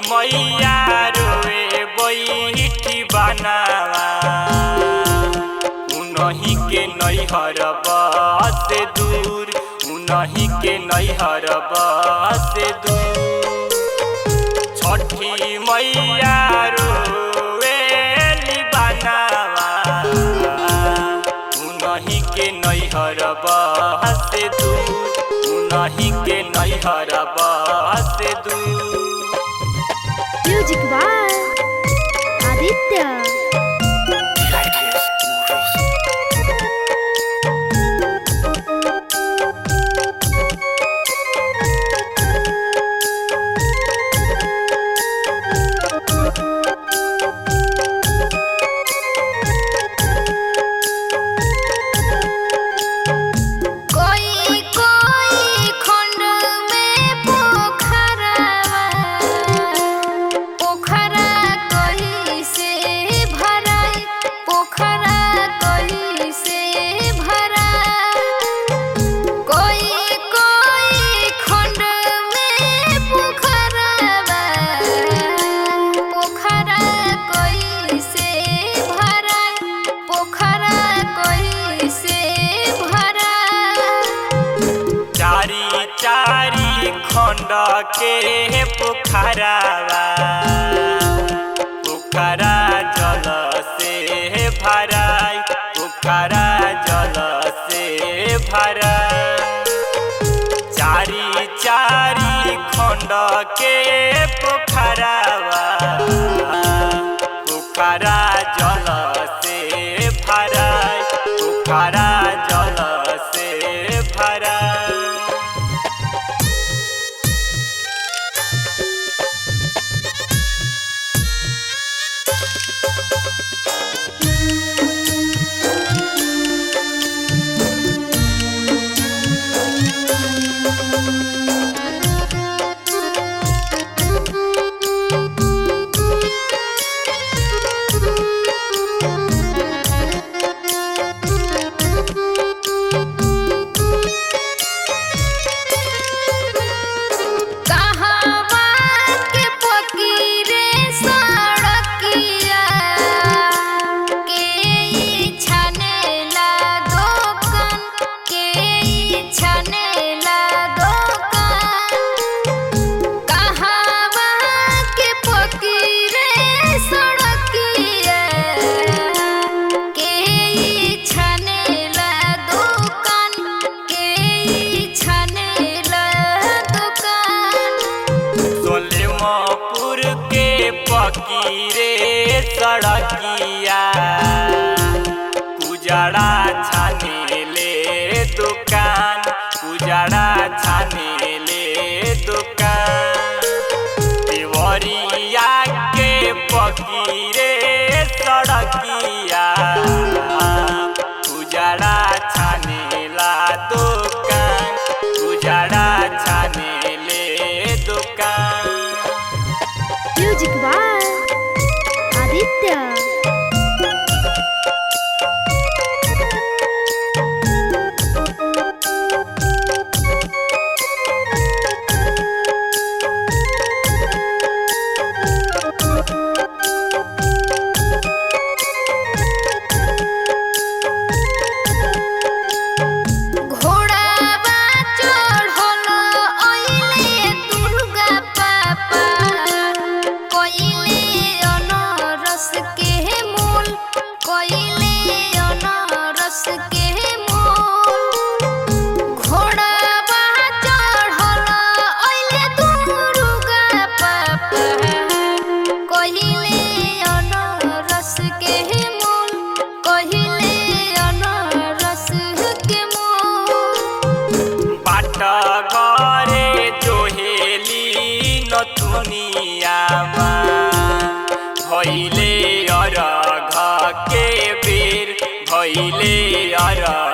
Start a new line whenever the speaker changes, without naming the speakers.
मैया रोए बैठी बनावा उनही के नैहर से दूर उनही के नैहर से दूर छठी मैया रोए बनावा उनही के नैहर से दूर उनही के नैहर से दूर।
Music by Aditya.
चारी खंड के पोखरावा पोखरा जल से भराई पोखरा जल से भराई चारी चारी खंड के पोखरावा पोखरा जल से भराई पोखरा जल से भराई। रे सड़किया उजाड़ा छाने ले दुकान उजाड़ा छाने ले दुकान देवरिया के पकीरे सड़किया उजाड़ा छाने ला दुकान उजाड़ा छाने ले दुकान।
Music by Aditya.
भइले अरघ के बेर भइले अरघ